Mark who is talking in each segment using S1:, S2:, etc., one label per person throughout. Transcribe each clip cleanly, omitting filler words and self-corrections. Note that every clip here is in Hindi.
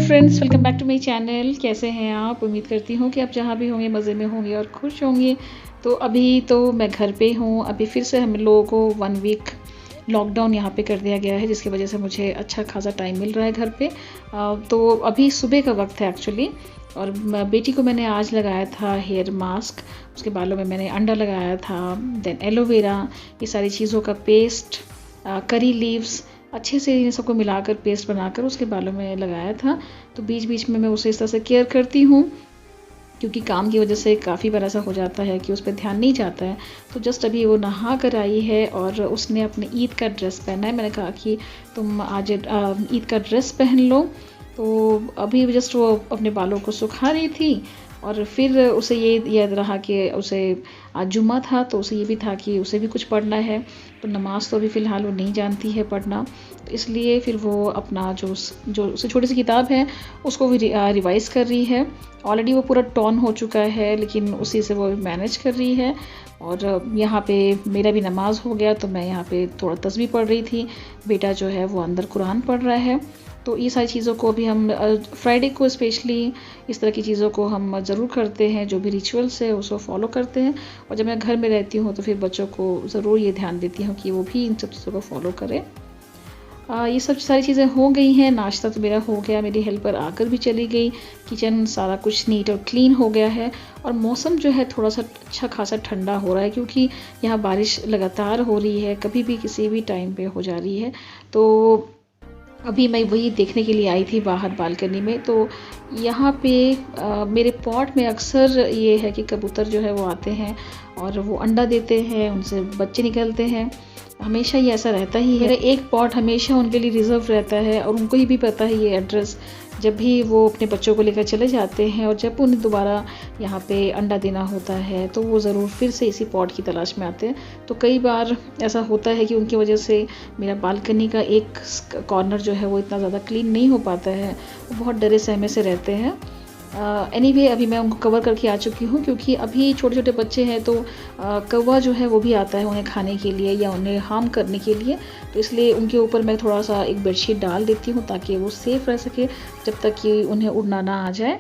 S1: Friends, welcome back to my channel. कैसे हैं आप? उम्मीद करती हूँ कि आप जहाँ भी होंगे मज़े में होंगे और खुश होंगे। तो अभी तो मैं घर पे हूँ। अभी फिर से हम लोगों को 1 वीक लॉकडाउन यहाँ पे कर दिया गया है, जिसकी वजह से मुझे अच्छा खासा टाइम मिल रहा है घर पे। तो अभी सुबह का वक्त है एक्चुअली। और बेटी को मैंने आज लगाया था हेयर मास्क, उसके बालों में मैंने अंडा लगाया था, देन एलोवेरा, ये सारी चीज़ों का पेस्ट, करी लीव्स, अच्छे से इन सबको मिलाकर पेस्ट बनाकर उसके बालों में लगाया था। तो बीच बीच में मैं उसे इस तरह से केयर करती हूँ, क्योंकि काम की वजह से काफ़ी बार ऐसा हो जाता है कि उस पर ध्यान नहीं जाता है। तो जस्ट अभी वो नहा कर आई है और उसने अपने ईद का ड्रेस पहना है। मैंने कहा कि तुम आज ईद का ड्रेस पहन लो। तो अभी जस्ट वो अपने बालों को सुखा रही थी। और फिर उसे ये याद रहा कि उसे आज जुम्मा था, तो उसे ये भी था कि उसे भी कुछ पढ़ना है। तो नमाज़ तो अभी फ़िलहाल वो नहीं जानती है पढ़ना, तो इसलिए फिर वो अपना जो उसे छोटी सी किताब है उसको भी रिवाइज़ कर रही है। ऑलरेडी वो पूरा टॉन हो चुका है, लेकिन उसी से वो मैनेज कर रही है। और यहाँ पे मेरा भी नमाज़ हो गया, तो मैं यहाँ पे थोड़ा तस्बीह पढ़ रही थी। बेटा जो है वो अंदर कुरान पढ़ रहा है। तो ये सारी चीज़ों को अभी हम फ्राइडे को स्पेशली इस तरह की चीज़ों को हम ज़रूर करते हैं, जो भी रिचुअल्स है उसको फॉलो करते हैं। और जब मैं घर में रहती हूँ तो फिर बच्चों को ज़रूर ये ध्यान देती हूँ कि वो भी इन सब चीज़ों को फॉलो करें। ये सब सारी चीज़ें हो गई हैं। नाश्ता तो मेरा हो गया, मेरी हेल्पर आकर भी चली गई। किचन सारा कुछ नीट और क्लीन हो गया है। और मौसम जो है थोड़ा सा अच्छा खासा ठंडा हो रहा है, क्योंकि यहाँ बारिश लगातार हो रही है, कभी भी किसी भी टाइम पे हो जा रही है। तो अभी मैं वही देखने के लिए आई थी बाहर बालकनी में। तो यहाँ पे मेरे पॉट में अक्सर ये है कि कबूतर जो है वो आते हैं और वो अंडा देते हैं, उनसे बच्चे निकलते हैं। हमेशा ये ऐसा रहता ही है। एक पॉट हमेशा उनके लिए रिजर्व रहता है और उनको ही भी पता है ये एड्रेस। जब भी वो अपने बच्चों को लेकर चले जाते हैं और जब उन्हें दोबारा यहाँ पे अंडा देना होता है, तो वो ज़रूर फिर से इसी पॉट की तलाश में आते हैं। तो कई बार ऐसा होता है कि उनकी वजह से मेरा बालकनी का एक कॉर्नर जो है वो इतना ज़्यादा क्लीन नहीं हो पाता है। वो बहुत डरे सहमे से रहते हैं। एनीवे अभी मैं उनको कवर करके आ चुकी हूँ, क्योंकि अभी छोटे छोटे बच्चे हैं, तो कौवा जो है वो भी आता है उन्हें खाने के लिए या उन्हें हार्म करने के लिए। तो इसलिए उनके ऊपर मैं थोड़ा सा एक बेडशीट डाल देती हूँ, ताकि वो सेफ़ रह सके जब तक कि उन्हें उड़ना ना आ जाए।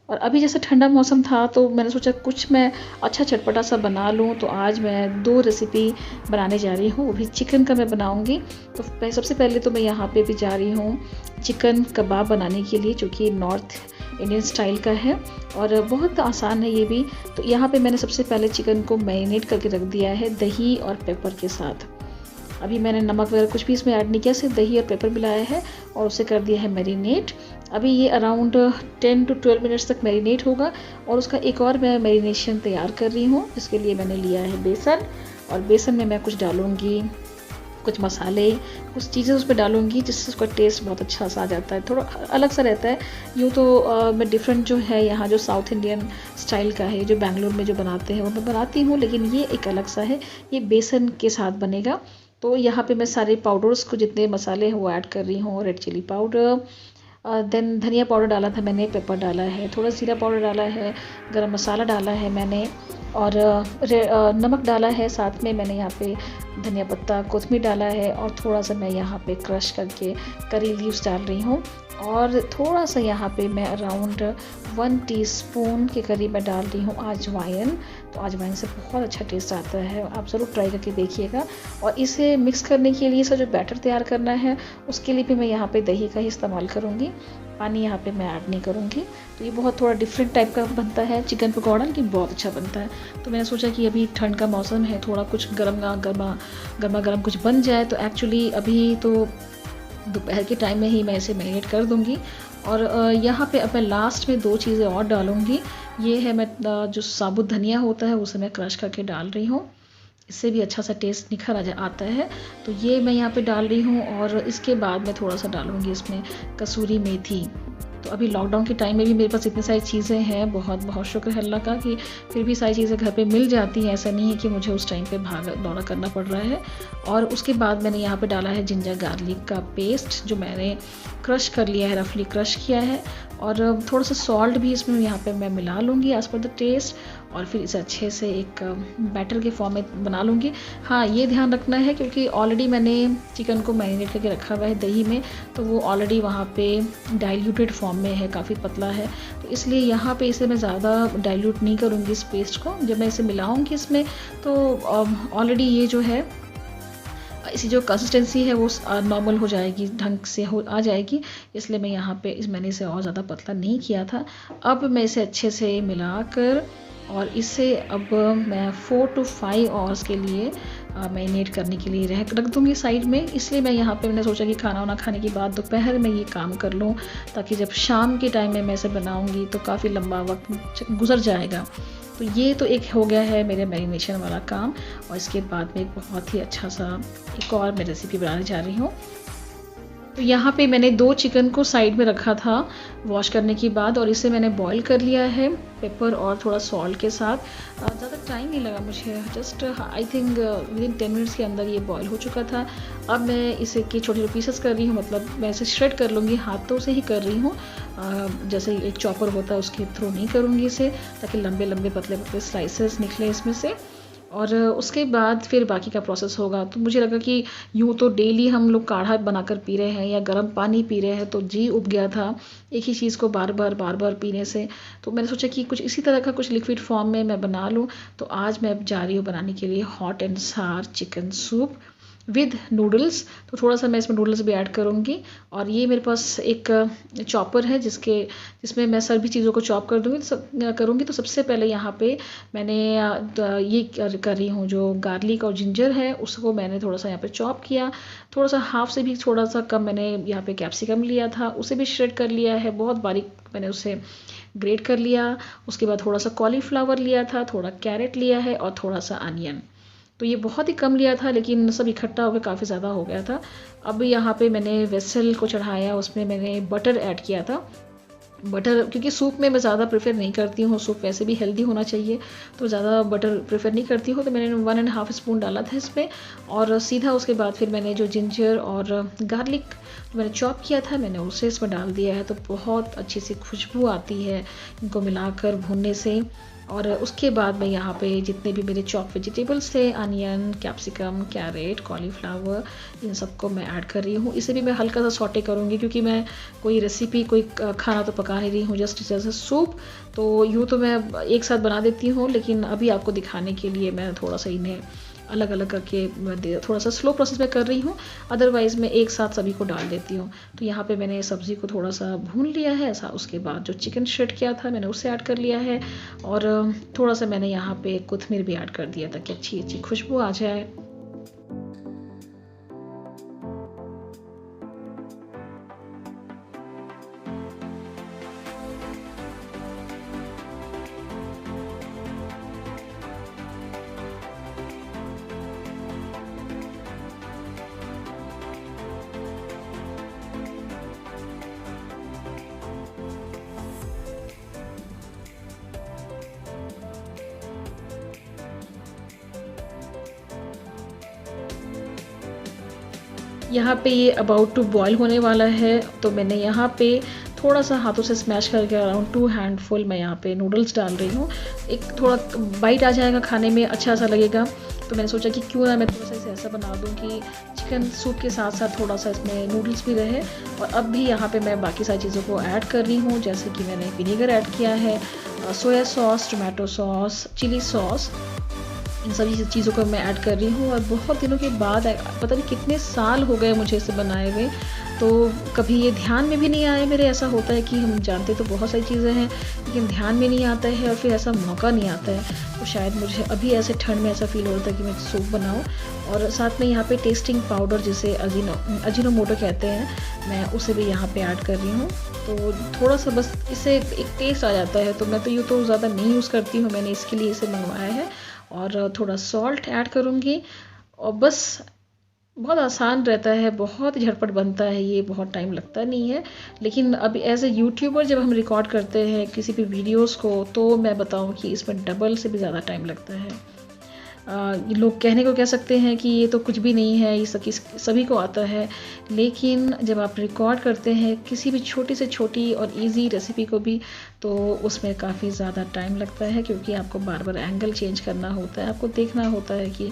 S1: और अभी जैसे ठंडा मौसम था, तो मैंने सोचा कुछ मैं अच्छा चटपटा सा बना लूँ। तो आज मैं 2 रेसिपी बनाने जा रही हूँ, वो भी चिकन का मैं बनाऊँगी। तो सबसे पहले तो मैं यहाँ पे भी जा रही हूँ चिकन कबाब बनाने के लिए, जो कि नॉर्थ इंडियन स्टाइल का है और बहुत आसान है ये भी। तो यहाँ पे मैंने सबसे पहले चिकन को मैरिनेट करके रख दिया है दही और पेपर के साथ। अभी मैंने नमक वगैरह कुछ भी इसमें ऐड नहीं किया, सिर्फ दही और पेपर मिलाया है और उसे कर दिया है मैरिनेट। अभी ये अराउंड 10 to 12 मिनट्स तक मैरिनेट होगा। और उसका एक और मैं मैरिनेशन तैयार कर रही हूँ, जिसके लिए मैंने लिया है बेसन। और बेसन में मैं कुछ डालूँगी, कुछ मसाले, कुछ चीज़ें उस पर डालूँगी, जिससे उसका टेस्ट बहुत अच्छा सा आ जाता है, थोड़ा अलग सा रहता है। यूँ तो मैं डिफरेंट जो है यहाँ जो साउथ इंडियन स्टाइल का है, जो बेंगलोर में जो बनाते हैं वो मैं बनाती हूँ, लेकिन ये एक अलग सा है। ये बेसन के साथ बनेगा। तो यहाँ पे मैं सारे पाउडर्स को, जितने मसाले हैं वो ऐड कर रही हूँ। रेड चिली पाउडर, देन धनिया पाउडर डाला था मैंने, पेपर डाला है, थोड़ा जीरा पाउडर डाला है, गरम मसाला डाला है मैंने, और नमक डाला है। साथ में मैंने यहाँ पे धनिया पत्ता, कोथिमीर डाला है, और थोड़ा सा मैं यहाँ पे क्रश करके करी लीव्स डाल रही हूँ। और थोड़ा सा यहाँ पे मैं अराउंड 1 टीस्पून के करीब मैं डाल रही हूँ अजवाइन। तो अजवाइन से बहुत अच्छा टेस्ट आता है, आप ज़रूर ट्राई करके देखिएगा। और इसे मिक्स करने के लिए, इसका जो बैटर तैयार करना है, उसके लिए भी मैं यहाँ पे दही का ही इस्तेमाल करूँगी, पानी यहाँ पे मैं ऐड नहीं करूँगी। तो ये बहुत थोड़ा डिफरेंट टाइप का बनता है चिकन पकौड़ा, लेकिन बहुत अच्छा बनता है। तो मैंने सोचा कि अभी ठंड का मौसम है, थोड़ा कुछ गर्मा गर्म कुछ बन जाए। तो एक्चुअली अभी तो दोपहर के टाइम में ही मैं इसे मैरिनेट कर दूँगी। और यहाँ पे अब मैं लास्ट में 2 चीज़ें और डालूँगी। ये है, मैं जो साबुत धनिया होता है उसे मैं क्रश करके डाल रही हूँ, इससे भी अच्छा सा टेस्ट निखर आता है। तो ये मैं यहाँ पे डाल रही हूँ। और इसके बाद मैं थोड़ा सा डालूँगी इसमें कसूरी मेथी। तो अभी लॉकडाउन के टाइम में भी मेरे पास इतनी सारी चीज़ें हैं, बहुत बहुत शुक्र है अल्लाह का कि फिर भी सारी चीज़ें घर पे मिल जाती हैं। ऐसा नहीं है कि मुझे उस टाइम पे भाग दौड़ा करना पड़ रहा है। और उसके बाद मैंने यहाँ पे डाला है जिंजर गार्लिक का पेस्ट, जो मैंने क्रश कर लिया है, रफली क्रश किया है। और थोड़ा सा सॉल्ट भी इसमें यहाँ पे मैं मिला लूँगी एज़ पर द टेस्ट, और फिर इसे अच्छे से एक बैटर के फॉर्म में बना लूँगी। हाँ, ये ध्यान रखना है क्योंकि ऑलरेडी मैंने चिकन को मैरिनेट करके रखा हुआ है दही में, तो वो ऑलरेडी वहाँ पे डाइल्यूटेड फॉर्म में है, काफ़ी पतला है, तो इसलिए यहाँ पे इसे मैं ज़्यादा डाइल्यूट नहीं करूँगी इस पेस्ट को। जब मैं इसे मिलाऊँगी इसमें तो ऑलरेडी ये जो है इसी जो कंसिस्टेंसी है वो नॉर्मल हो जाएगी, ढंग से हो आ जाएगी, इसलिए मैं यहाँ पे मैंने इसे और ज़्यादा पतला नहीं किया था। अब मैं इसे अच्छे से मिलाकर और इसे अब मैं 4 to 5 आवर्स के लिए मैरिनेट करने के लिए रख दूँगी साइड में। इसलिए मैं यहाँ पे मैंने सोचा कि खाना वाना खाने के बाद दोपहर में ये काम कर लूँ, ताकि जब शाम के टाइम में मैं इसे बनाऊँगी तो काफ़ी लंबा वक्त गुजर जाएगा। तो ये तो एक हो गया है मेरे मैरिनेशन वाला काम, और इसके बाद में एक बहुत ही अच्छा सा एक और मैं रेसिपी बनाने जा रही हूँ। तो यहाँ पे मैंने 2 चिकन को साइड में रखा था वॉश करने के बाद, और इसे मैंने बॉईल कर लिया है पेपर और थोड़ा सॉल्ट के साथ। ज़्यादा टाइम नहीं लगा मुझे, just I think within 10 minutes के अंदर ये बॉईल हो चुका था। अब मैं इसे के छोटे छोटे पीसेस कर रही हूँ, मतलब मैं इसे श्रेड कर लूँगी, हाथों से ही कर रही हूँ, जैसे एक चॉपर होता है उसके थ्रू नहीं करूँगी इसे, ताकि लंबे लंबे पतले पतले स्लाइसेस निकले इसमें से। और उसके बाद फिर बाकी का प्रोसेस होगा। तो मुझे लगा कि यूँ तो डेली हम लोग काढ़ा बनाकर पी रहे हैं या गर्म पानी पी रहे हैं, तो जी उब गया था एक ही चीज़ को बार बार पीने से। तो मैंने सोचा कि कुछ इसी तरह का कुछ लिक्विड फॉर्म में मैं बना लूँ। तो आज मैं जा रही हूँ बनाने के लिए हॉट एंड सार चिकन सूप विद नूडल्स। तो थोड़ा सा मैं इसमें नूडल्स भी ऐड करूँगी, और ये मेरे पास एक चॉपर है जिसमें मैं सभी चीज़ों को चॉप कर करूँगी। तो सबसे पहले यहाँ पे मैंने ये कर रही हूँ, जो गार्लिक और जिंजर है उसको मैंने थोड़ा सा यहाँ पे चॉप किया। थोड़ा सा हाफ से भी थोड़ा सा कम मैंने यहाँ पे कैप्सिकम लिया था, उसे भी श्रेड कर लिया है, बहुत बारीक मैंने उसे ग्रेट कर लिया। उसके बाद थोड़ा सा कॉलीफ्लावर लिया था, थोड़ा कैरेट लिया है, और थोड़ा सा अनियन। तो ये बहुत ही कम लिया था, लेकिन सब इकट्ठा होकर काफ़ी ज़्यादा हो गया था। अब यहाँ पे मैंने वेसल को चढ़ाया, उसमें मैंने बटर ऐड किया था। बटर क्योंकि सूप में मैं ज़्यादा प्रेफर नहीं करती हूँ, सूप वैसे भी हेल्दी होना चाहिए, तो ज़्यादा बटर प्रेफर नहीं करती हूँ, तो मैंने 1.5 स्पून डाला था इसमें। और सीधा उसके बाद फिर मैंने जो जिंजर और गार्लिक मैंने चॉप किया था, मैंने उसे इसमें डाल दिया है। तो बहुत अच्छी सी खुशबू आती है इनको मिलाकर भूनने से। और उसके बाद मैं यहाँ पे जितने भी मेरे चॉप वेजिटेबल्स थे, अनियन, कैप्सिकम, कैरेट, कॉलीफ्लावर, इन सबको मैं ऐड कर रही हूँ। इसे भी मैं हल्का सा सॉटे करूँगी, क्योंकि मैं कोई रेसिपी कोई खाना तो पका नहीं रही हूँ, जस्ट जैसे सूप। तो यूँ तो मैं एक साथ बना देती हूँ, लेकिन अभी आपको दिखाने के लिए मैं थोड़ा सा इन्हें अलग अलग करके थोड़ा सा स्लो प्रोसेस में कर रही हूँ, अदरवाइज़ मैं एक साथ सभी को डाल देती हूँ। तो यहाँ पे मैंने सब्ज़ी को थोड़ा सा भून लिया है ऐसा। उसके बाद जो चिकन श्रेड किया था मैंने उसे ऐड कर लिया है, और थोड़ा सा मैंने यहाँ पे कोथिमीर भी ऐड कर दिया ताकि अच्छी अच्छी खुशबू आ जाए। यहाँ पे ये अबाउट टू बॉयल होने वाला है, तो मैंने यहाँ पे थोड़ा सा हाथों से स्मैश करके अराउंड 2 हैंडफुल मैं यहाँ पे नूडल्स डाल रही हूँ। एक थोड़ा बाइट आ जाएगा, खाने में अच्छा सा लगेगा। तो मैंने सोचा कि क्यों ना मैं थोड़ा सा इसे ऐसा बना दूँ कि चिकन सूप के साथ साथ थोड़ा सा इसमें नूडल्स भी रहे। और अब भी यहाँ पे मैं बाकी सारी चीज़ों को ऐड कर रही हूँ, जैसे कि मैंने विनेगर ऐड किया है, soya sauce, tomato sauce, chilli sauce, इन सभी चीज़ों को मैं ऐड कर रही हूँ। और बहुत दिनों के बाद, पता नहीं कितने साल हो गए मुझे इसे बनाए हुए, तो कभी ये ध्यान में भी नहीं आया मेरे। ऐसा होता है कि हम जानते तो बहुत सारी चीज़ें हैं, लेकिन ध्यान में नहीं आता है, और फिर ऐसा मौका नहीं आता है। तो शायद मुझे अभी ऐसे ठंड में ऐसा फील हो रहा था कि मैं सूप बनाऊँ। और साथ में यहाँ पे टेस्टिंग पाउडर, जिसे अजीनोमोटो कहते हैं, मैं उसे भी यहाँ पे ऐड कर रही हूँ। तो थोड़ा सा बस इससे एक टेस्ट आ जाता है। तो मैं तो यूँ तो ज़्यादा नहीं यूज़ करती हूँ, मैंने इसके लिए इसे मंगवाया है। और थोड़ा सॉल्ट ऐड करूँगी, और बस बहुत आसान रहता है, बहुत ही झटपट बनता है ये, बहुत टाइम लगता नहीं है। लेकिन अब एज ए यूट्यूबर जब हम रिकॉर्ड करते हैं किसी भी वीडियोस को, तो मैं बताऊं कि इसमें डबल से भी ज़्यादा टाइम लगता है। लोग कहने को कह सकते हैं कि ये तो कुछ भी नहीं है, ये सभी को आता है, लेकिन जब आप रिकॉर्ड करते हैं किसी भी छोटी से छोटी और इजी रेसिपी को भी, तो उसमें काफ़ी ज़्यादा टाइम लगता है, क्योंकि आपको बार बार एंगल चेंज करना होता है, आपको देखना होता है कि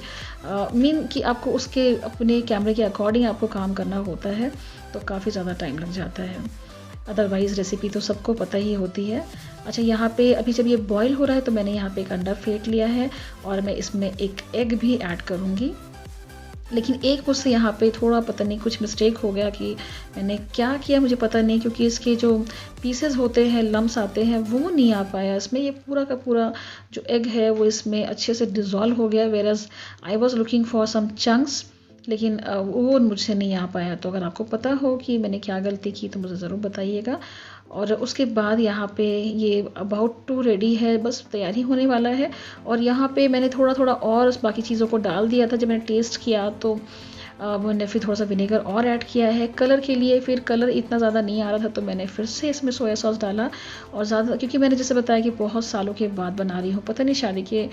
S1: कि आपको उसके अपने कैमरे के अकॉर्डिंग आपको काम करना होता है, तो काफ़ी ज़्यादा टाइम लग जाता है। अदरवाइज़ रेसिपी तो सबको पता ही होती है। अच्छा, यहाँ पे अभी जब ये बॉईल हो रहा है तो मैंने यहाँ पे एक अंडा फेंट लिया है और मैं इसमें एक एग भी ऐड करूँगी। लेकिन एक मुझसे यहाँ पे थोड़ा पता नहीं कुछ मिस्टेक हो गया कि मैंने क्या किया मुझे पता नहीं, क्योंकि इसके जो पीसेस होते हैं, लम्स आते हैं, वो नहीं आ पाया इसमें। ये पूरा का पूरा जो एग है वो इसमें अच्छे से डिज़ोल्व हो गया, whereas I was looking for some chunks, लेकिन वो मुझसे नहीं आ पाया। तो अगर आपको पता हो कि मैंने क्या गलती की तो मुझे ज़रूर बताइएगा। और उसके बाद यहाँ पे ये अबाउट टू रेडी है, बस तैयारी होने वाला है। और यहाँ पे मैंने थोड़ा थोड़ा और बाकी चीज़ों को डाल दिया था। जब मैंने टेस्ट किया तो मैंने फिर थोड़ा सा विनेगर और ऐड किया है कलर के लिए। फिर कलर इतना ज़्यादा नहीं आ रहा था तो मैंने फिर से इसमें सोया सॉस डाला। और ज़्यादा क्योंकि मैंने जैसे बताया कि बहुत सालों के बाद बना रही हूँ, पता नहीं शादी के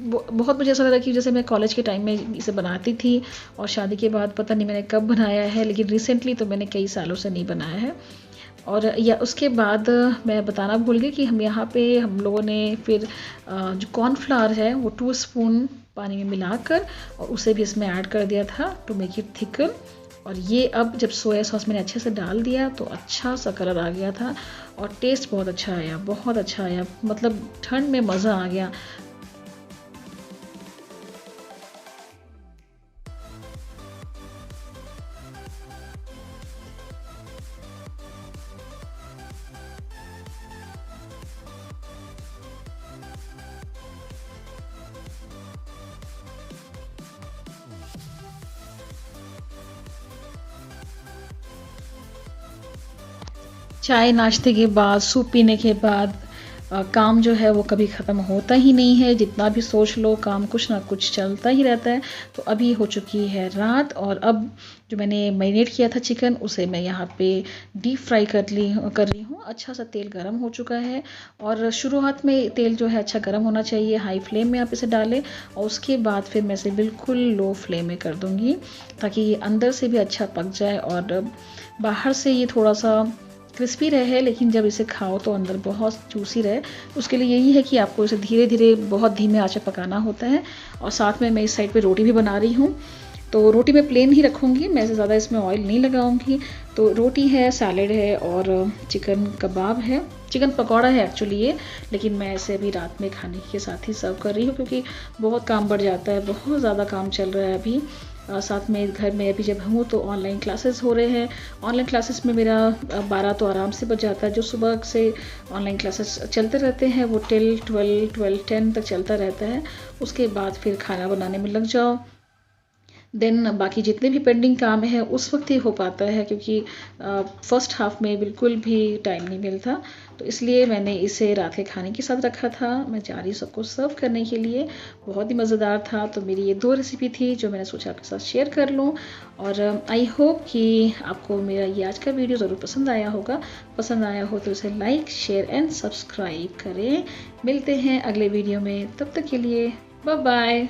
S1: बहुत मुझे ऐसा लगा कि जैसे मैं कॉलेज के टाइम में इसे बनाती थी और शादी के बाद पता नहीं मैंने कब बनाया है, लेकिन रिसेंटली तो मैंने कई सालों से नहीं बनाया है। और या उसके बाद मैं बताना भूल गई कि हम लोगों ने फिर जो कॉर्नफ्लावर है वो 2 स्पून पानी में मिलाकर और उसे भी इसमें ऐड कर दिया था टू मेक इट थिकर। और ये अब जब सोया सॉस मैंने अच्छे से डाल दिया तो अच्छा सा कलर आ गया था और टेस्ट बहुत अच्छा आया, बहुत अच्छा आया, मतलब ठंड में मज़ा आ गया। चाय नाश्ते के बाद, सूप पीने के बाद काम जो है वो कभी ख़त्म होता ही नहीं है। जितना भी सोच लो काम कुछ ना कुछ चलता ही रहता है। तो अभी हो चुकी है रात और अब जो मैंने मैरिनेट किया था चिकन उसे मैं यहाँ पे डीप फ्राई कर रही हूँ। अच्छा सा तेल गरम हो चुका है और शुरुआत में तेल जो है अच्छा गरम होना चाहिए। हाई फ्लेम में आप इसे डालें और उसके बाद फिर मैं इसे बिल्कुल लो फ्लेम में कर दूँगी ताकि ये अंदर से भी अच्छा पक जाए और बाहर से ये थोड़ा सा क्रिस्पी रहे, लेकिन जब इसे खाओ तो अंदर बहुत जूसी रहे। उसके लिए यही है कि आपको इसे धीरे धीरे बहुत धीमे आंच पर पकाना होता है। और साथ में मैं इस साइड पे रोटी भी बना रही हूँ, तो रोटी मैं प्लेन ही रखूँगी, मैं ज़्यादा इसमें ऑयल नहीं लगाऊँगी। तो रोटी है, सैलेड है और चिकन कबाब है, चिकन पकौड़ा है एक्चुअली ये, लेकिन मैं इसे अभी रात में खाने के साथ ही सर्व कर रही हूँ क्योंकि बहुत काम बढ़ जाता है, बहुत ज़्यादा काम चल रहा है अभी। साथ में घर में अभी जब हूँ तो ऑनलाइन क्लासेस हो रहे हैं। ऑनलाइन क्लासेस में मेरा 12 तो आराम से बच जाता है। जो सुबह से ऑनलाइन क्लासेस चलते रहते हैं वो टिल 12-10 तक चलता रहता है। उसके बाद फिर खाना बनाने में लग जाओ। देन बाकी जितने भी पेंडिंग काम है उस वक्त ही हो पाता है क्योंकि फर्स्ट हाफ में बिल्कुल भी टाइम नहीं मिलता। तो इसलिए मैंने इसे रात के खाने के साथ रखा था। मैं जा रही सबको सर्व करने के लिए, बहुत ही मज़ेदार था। तो मेरी ये 2 रेसिपी थी जो मैंने सोचा आपके साथ शेयर कर लूँ और आई होप कि आपको मेरा ये आज का वीडियो ज़रूर पसंद आया होगा। पसंद आया हो तो इसे लाइक, शेयर एंड सब्सक्राइब करें। मिलते हैं अगले वीडियो में, तब तक के लिए बाय बाय।